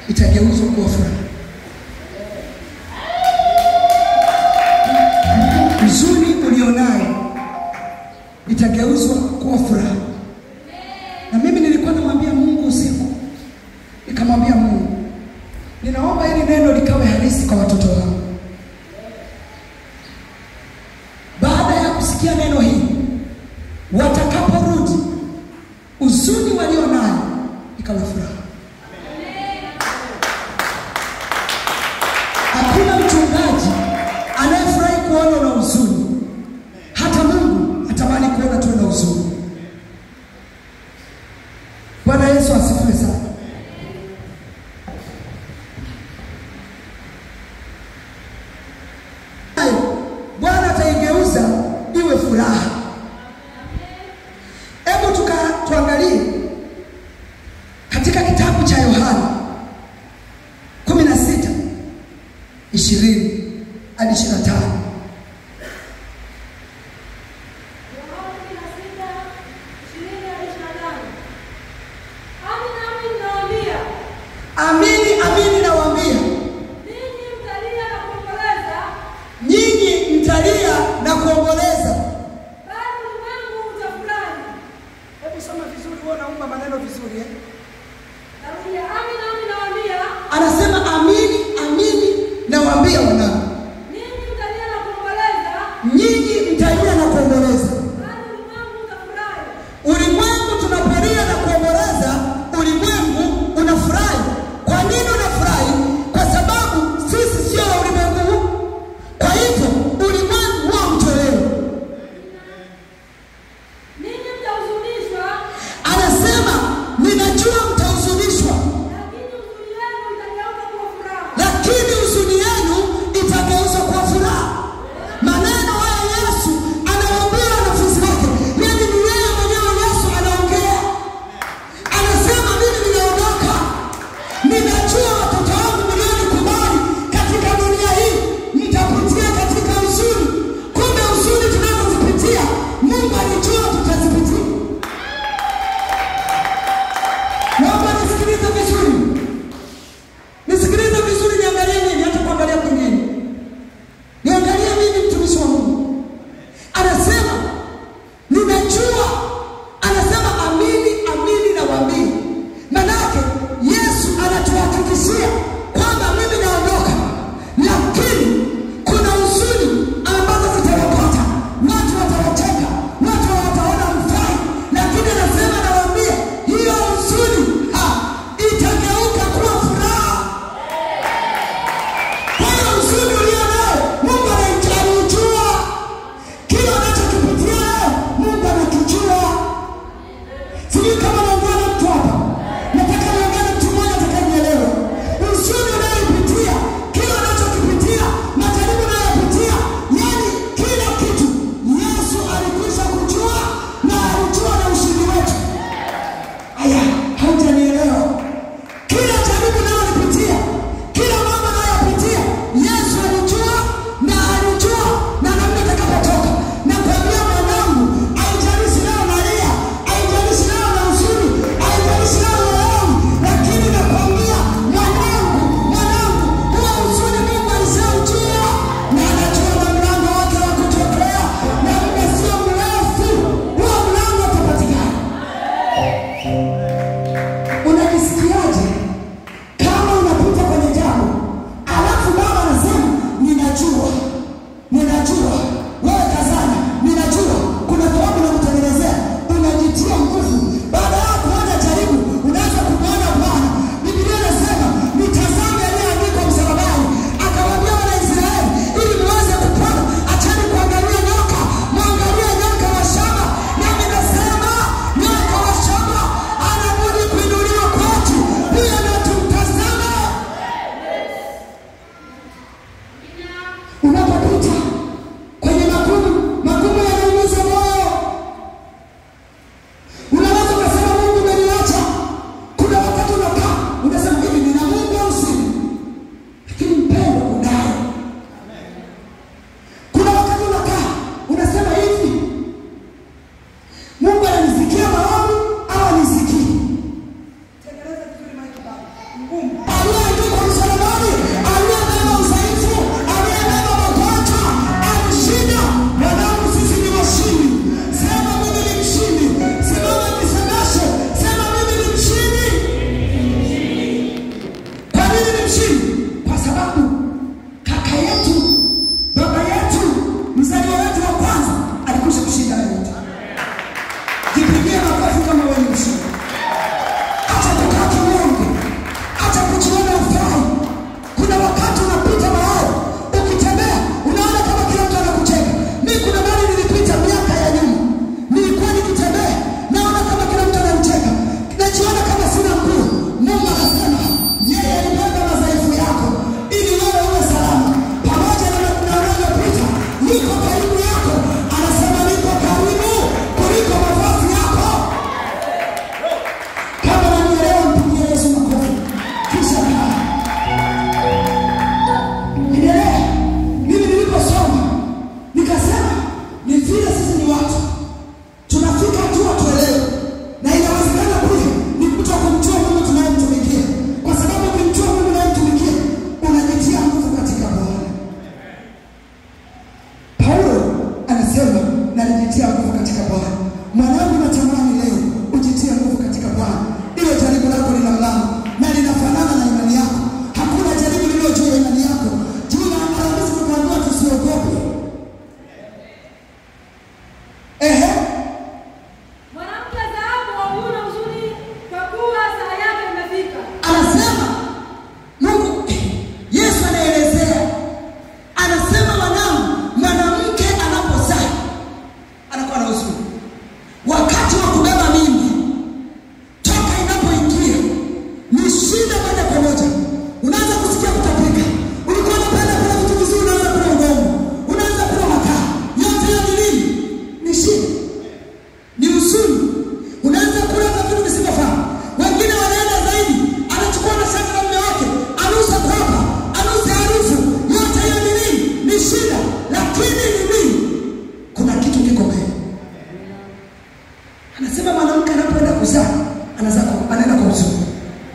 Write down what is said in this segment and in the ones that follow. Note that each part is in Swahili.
itageuzwa kuwa furaha. Huzuni ulionayo itageuzwa kuwa furaha. Na mimi nilikuwa namwambia Mungu usiku, nikamwambia Mungu, ninaomba hili neno likawe halisi kwa watoto wangu. Baada ya kusikia neno hili, watakaporudi, huzuni walionayo ikawa furaha. Hakuna mchungaji anayefurahi kuona na huzuni. Hata Mungu atamani kuona tu na huzuni. Bwana Yesu asifiwe sana. Bwana ataigeuza iwe furaha. Hebu tuangalie katika kitabu cha Yohana 16:20 hadi 25. Amini, amini nawaambia, nyinyi mtalia na kuomboleza, bali ulimwengu utafurahi. Hebu soma vizuri, wewe unaomba maneno vizuri eh? Amini nawaambia. Anasema amini, amini nawaambia wanangu, Nyinyi mtalia na kuomboleza, nyinyi mtalia na kuomboleza, bali ulimwengu utafurahi. Ulimwengu tunapolia na kuomboleza, ulimwengu unafurahi. Kwa nini unafurahi? Kwa sababu sisi sio wa ulimwengu huu. Kwa hivyo ulimwengu huwa mtolewa. Ninyi mtahuzunishwa. Anasema ninajua mtahuzunishwa, Lakini huzuni yenu itageuka kuwa furaha. lakini huzuni yenu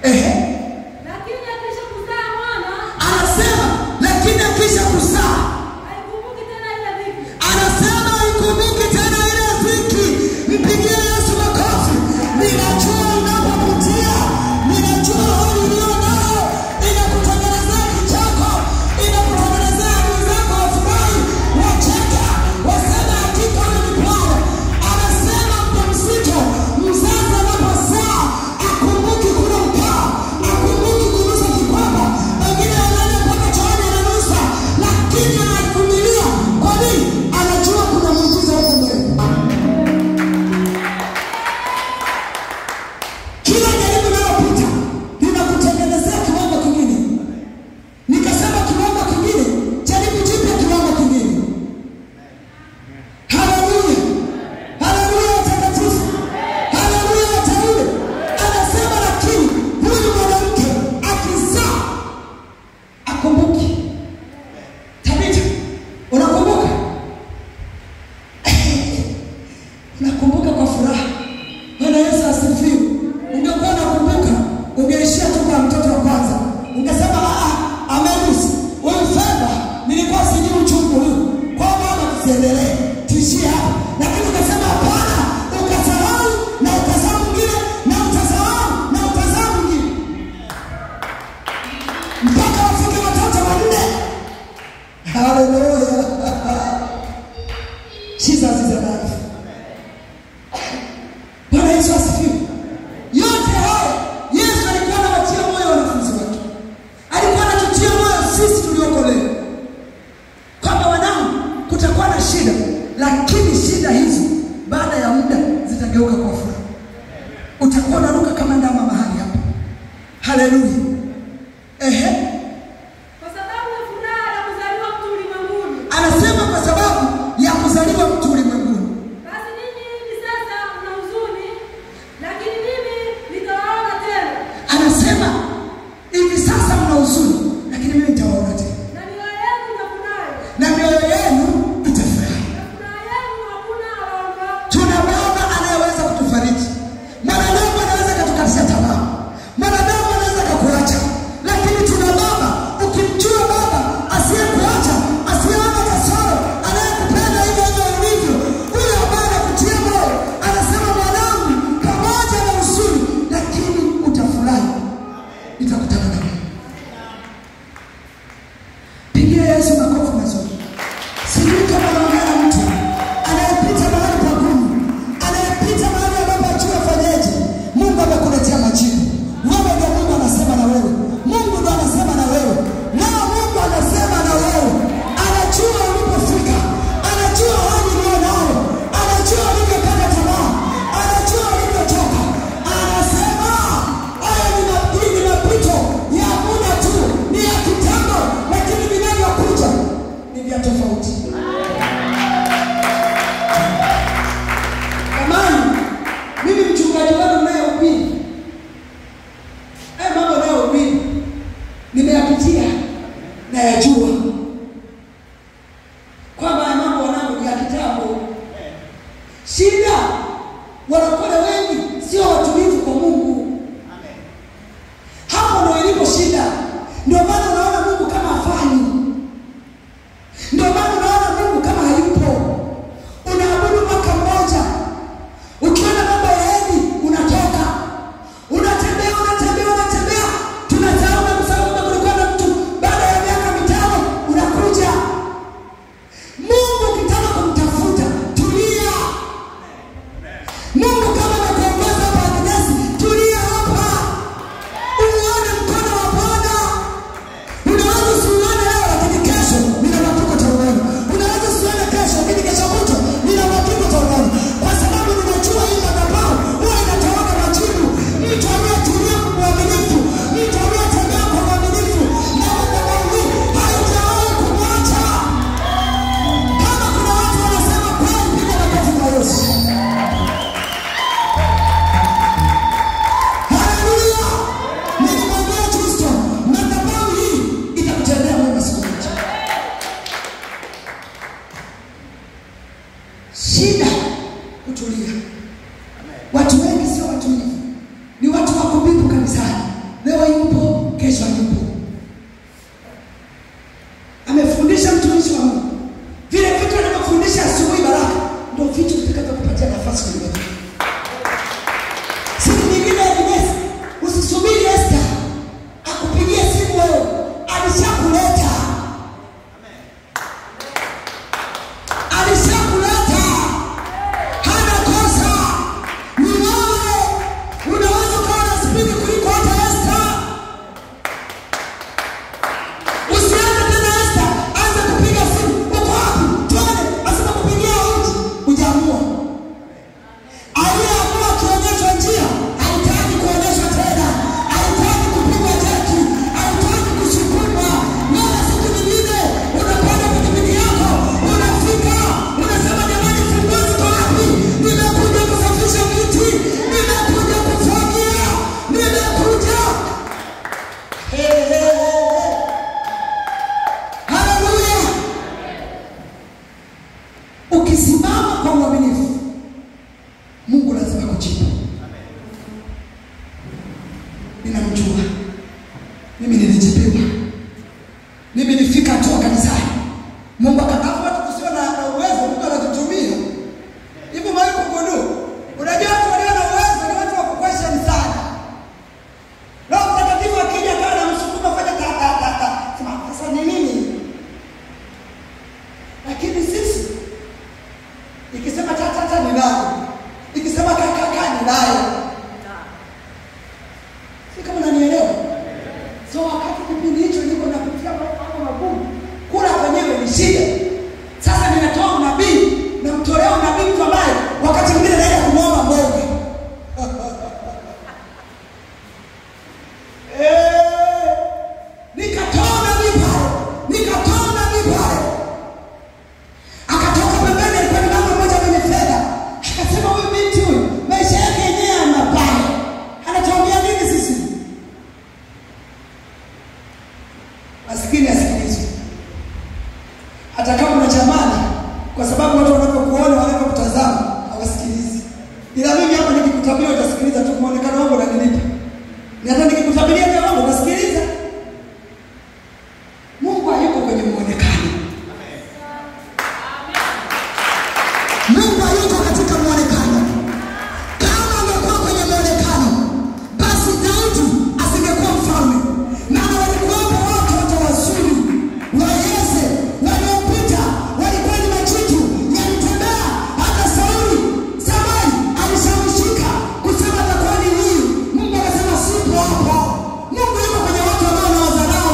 Lakini akisha kuzaa mwana, anasema lakini akisha kuzaa haikumbuki tena ile dhiki. Anasema haikumbuki tena ile dhiki. Mpigie Yesu makofi. Ninajua unapopitia, ninajua hali ulio nayo inakutengenezea kicheko, inakutengenezea adui zako wafurahi, wacheka, wasema hakika wewe ni Bwana. Anasema mjamzito, mzazi anapozaa akumbuki kula mkaa, akumbuki kunusa kikwapa, wengine wanaenda mpaka chooni ananusa, lakini anavumilia. Kwa nini? Anajua kuna muujiza huko mbele. Kila jaribu linalopita linakutengenezea kiwango kingine. Nikasema kiwango kingine, jaribu jipya kiwango kingine. Haleluya. Haleluya watakatifu. Haleluya wateule. Anasema lakini huyu mwanamke akizaa akumbuki. Tabita, unakumbuka? Unakumbuka kwa furaha. Bwana Yesu asifiwe. Ungekuwa unakumbuka, ungeishia tu kwa mtoto wa kwanza. Ungesema amerusi. Wewe fedha, nilikuwa sijui uchungu huu. Kwa maana tusiendelee. Tuishie hapa. Lakini ukasema hapana, ukasahau na ukasahau mwingine na utasahau na utasahau mwingine. Mpaka wafike watoto wanne. Hallelujah. Jesus is alive. Bwana Yesu asifiwe. Yote haya Yesu alikuwa anawatia moyo wanafunzi wake. Alikuwa anatutia moyo sisi tulioko leo. Kwamba wanangu, kutakuwa na shida, lakini shida hizo baada ya muda zitageuka kwa furaha. Utakuwa unaruka kama ndama mahali hapa. Haleluya. Kwa sababu ya furaha ya kuzaliwa mtu ulimwenguni. Anasema kwa sababu ya kuzaliwa mtu ulimwenguni. Basi ninyi hivi sasa mna huzuni, lakini mimi nitawaona tena. Anasema hivi sasa mna huzuni, lakini mimi nitawaona tena. Na mioyo yenu itafurahi. Na mioyo yenu itafurahi. Na furaha yenu hakuna awaondoa. Tuna Baba anayeweza kutufariji. Mwanadamu anaweza kutukatisha tamaa. Mwanadamu anaweza kukuacha. Lakini tuna Baba, ukimjua Baba asiyekuacha, asiyeona kasoro, anayekupenda hivyo hivyo ulivyo. Huyo ambaye anakutia moyo, anasema mwanangu, pamoja na huzuni, lakini utafurahi. Nitakutana na wewe. Pigia Yesu makofi mazuri. Sijui kama naongea na mtu anayepita mahali pagumu, anayepita mahali ambapo hajui afanyeje. Mungu amekuletea majibu. Wewe ndio Mungu anasema na wewe. Mungu ndio anasema na wewe. Nao Mungu anasema na wewe. Anajua ulipofika. Anajua hali ulio nayo. Anajua ulivyokata tamaa. Anajua ulivyotoka. Anasema haya ni mapito ya muda tu, ni ya kitambo, lakini vinavyokuja ni vya tofauti. Amani, mimi mchungaji wenu ninayehubiri, mambo ninayohubiri nimeyapitia na yajua kwamba mambo wanangu ni ya kitambo. Shida, wanakole wengi sio watulivu kwa Mungu. Hapo ndio ilipo shida. Ndio maana unaona Mungu kama hafanyi. Ndio maana unaona Mungu kama hayupo. Unaabudu mwaka mmoja, ukiona mambo yaendi unatoka. Unatembea. Tunasahau na kusahau kwamba kulikuwa na mtu baada ya miaka 5 kesho hayupo. Amefundisha mtumishi wa Mungu. Vile vitu anavyofundisha asubuhi baraka ndio vitu vitakavyokupatia nafasi kwenye maisha. Siku nyingine Agnes, usisubiri Esther akupigie simu wewe. Alishakuleta. Alishakuleta. Hana kosa. Ni wewe. Unaweza kuwa na spidi kuliko hata Esther. Usianze tena Esther, anza kupiga simu. Uko wapi? Twende, asema kupigia uji. Hujaamua. Aliyeamua kuonyeshwa njia, haitaki kuonyeshwa tena. Haitaki kupigwa jeki. Haitaki kusukumwa. Wala siku nyingine, unapanda pikipiki yako, unafika, unasema jamani funguzi kwa wapi? Nimekuja kusafisha miti. Nimekuja kufagia. Nimekuja. Haleluya. Ukisimama kwa uaminifu, Mungu lazima kujibu. Ninamjua. Mimi nilijibiwa. Mimi nilifika tu kanisani. Mungu akatafuta watu kusio na uwezo, Mungu anatutumia. Hivyo mali kugodo. Unajua watu walio na uwezo ni watu wa kukwesha sana. Roho Mtakatifu akija kana msukuma fanya ta. Sasa ni nini? Lakini sisi ikisema ta ni nayo. Ikisema kaka ni nayo. Si kama unanielewa? So wakati kipindi hicho niko napitia mambo magumu, kula kwenyewe ni shida. Sasa ninatoa unabii, namtolea unabii mtu ambaye wakati mwingine naenda kumwomba Mungu. Nikatoa unabii pale. Akatoka pembeni, alikuwa ni mama mmoja mwenye fedha. Akasema huyu binti huyu, maisha yake yenyewe mabaya. Anatuambia nini sisi? Maskini asikilizwe. Hata kama unatamani, kwa sababu watu wanapokuona wanapokutazama hawasikilizi. Ila mimi hapa nikikutabiria utasikiliza tu, muonekano wangu unanilipa. Ni hata nikikutabiria leo wangu utasikiliza. Mungu hayuko kwenye muonekano. Mungu